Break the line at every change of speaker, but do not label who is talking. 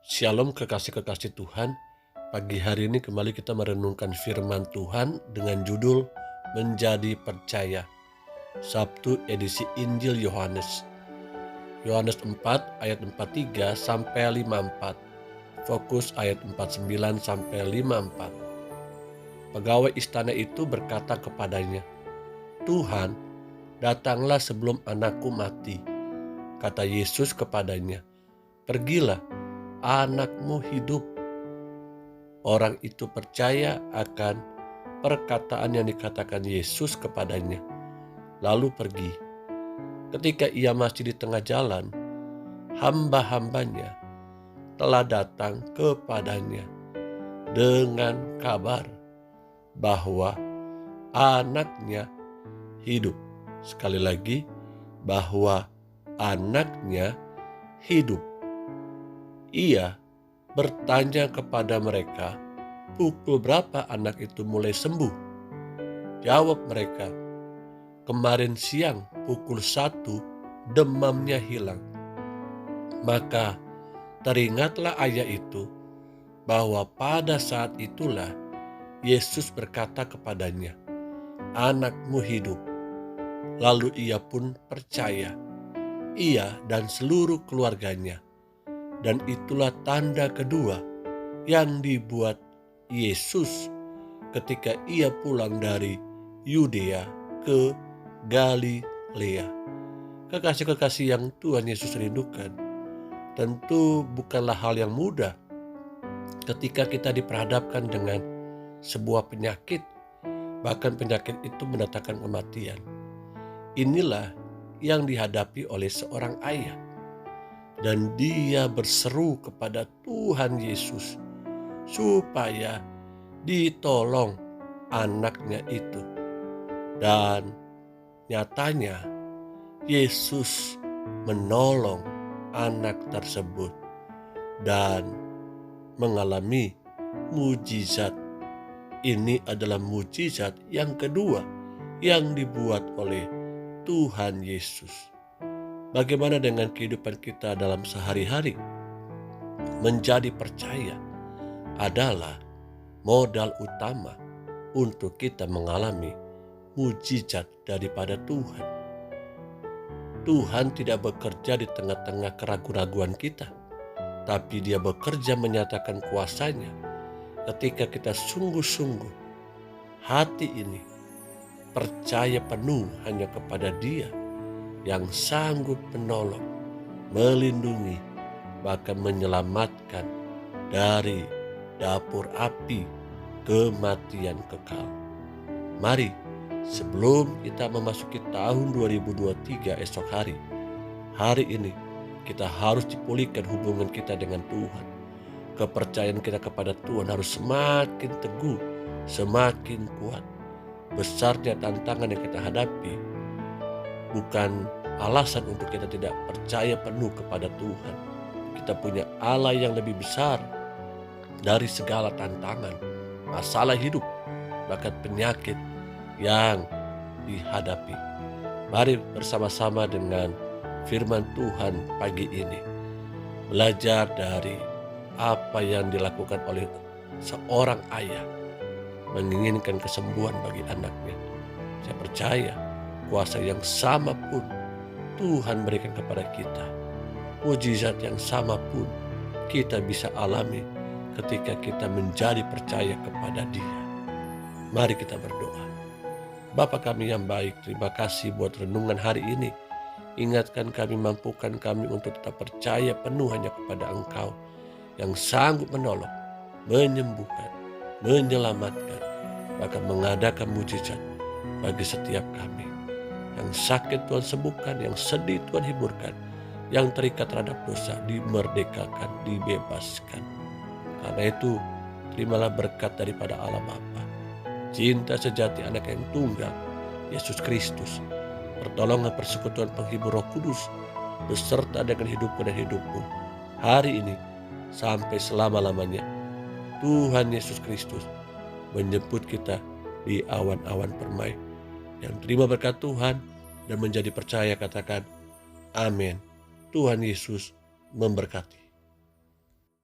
Shalom kekasih-kekasih Tuhan. Pagi hari ini kembali kita merenungkan firman Tuhan dengan judul Menjadi Percaya. Sabtu edisi Injil Yohanes. Yohanes 4 ayat 43 sampai 54. Fokus ayat 49 sampai 54. Pegawai istana itu berkata kepadanya, "Tuhan, datanglah sebelum anakku mati." Kata Yesus kepadanya, "Pergilah, anakmu hidup." Orang itu percaya akan perkataan yang dikatakan Yesus kepadanya, lalu pergi. Ketika ia masih di tengah jalan, hamba-hambanya telah datang kepadanya dengan kabar bahwa anaknya hidup. Sekali lagi, bahwa anaknya hidup. Ia bertanya kepada mereka, "Pukul berapa anak itu mulai sembuh?" Jawab mereka, "Kemarin siang pukul 1 demamnya hilang." Maka teringatlah ayah itu bahwa pada saat itulah Yesus berkata kepadanya, "Anakmu hidup." Lalu ia pun percaya, ia dan seluruh keluarganya. Dan itulah tanda kedua yang dibuat Yesus ketika ia pulang dari Yudea ke Galilea. Kekasih-kekasih yang Tuhan Yesus rindukan, tentu bukanlah hal yang mudah ketika kita diperhadapkan dengan sebuah penyakit, bahkan penyakit itu mendatangkan kematian. Inilah yang dihadapi oleh seorang ayah. Dan dia berseru kepada Tuhan Yesus supaya ditolong anaknya itu. Dan nyatanya Yesus menolong anak tersebut dan mengalami mujizat. Ini adalah mujizat yang kedua yang dibuat oleh Tuhan Yesus. Bagaimana dengan kehidupan kita dalam sehari-hari? Menjadi percaya adalah modal utama untuk kita mengalami mujizat daripada Tuhan. Tuhan tidak bekerja di tengah-tengah keraguan-raguan kita, tapi Dia bekerja menyatakan kuasa-Nya ketika kita sungguh-sungguh hati ini percaya penuh hanya kepada Dia yang sanggup menolong, melindungi, bahkan menyelamatkan dari dapur api kematian kekal. Mari, sebelum kita memasuki tahun 2023 esok hari ini kita harus dipulihkan hubungan kita dengan Tuhan. Kepercayaan kita kepada Tuhan harus semakin teguh, semakin kuat. Besarnya tantangan yang kita hadapi bukan alasan untuk kita tidak percaya penuh kepada Tuhan. Kita punya Allah yang lebih besar dari segala tantangan, masalah hidup, bahkan penyakit yang dihadapi. Mari bersama-sama dengan firman Tuhan pagi ini, belajar dari apa yang dilakukan oleh seorang ayah menginginkan kesembuhan bagi anaknya. Saya percaya kuasa yang sama pun Tuhan berikan kepada kita. Mujizat yang sama pun kita bisa alami ketika kita menjadi percaya kepada Dia. Mari kita berdoa. Bapa kami yang baik, terima kasih buat renungan hari ini. Ingatkan kami, mampukan kami untuk tetap percaya penuh hanya kepada Engkau yang sanggup menolong, menyembuhkan, menyelamatkan, bahkan mengadakan mujizat bagi setiap kami. Yang sakit Tuhan sembuhkan, yang sedih Tuhan hiburkan, yang terikat terhadap dosa dimerdekakan, dibebaskan. Karena itu, terimalah berkat daripada Allah Bapa, cinta sejati anak yang tunggal, Yesus Kristus, pertolongan persekutuan penghibur Roh Kudus, beserta dengan hidupku dan hidupmu, hari ini sampai selama-lamanya. Tuhan Yesus Kristus menjemput kita di awan-awan permai. Yang terima berkat Tuhan dan menjadi percaya katakan amin. Tuhan Yesus memberkati.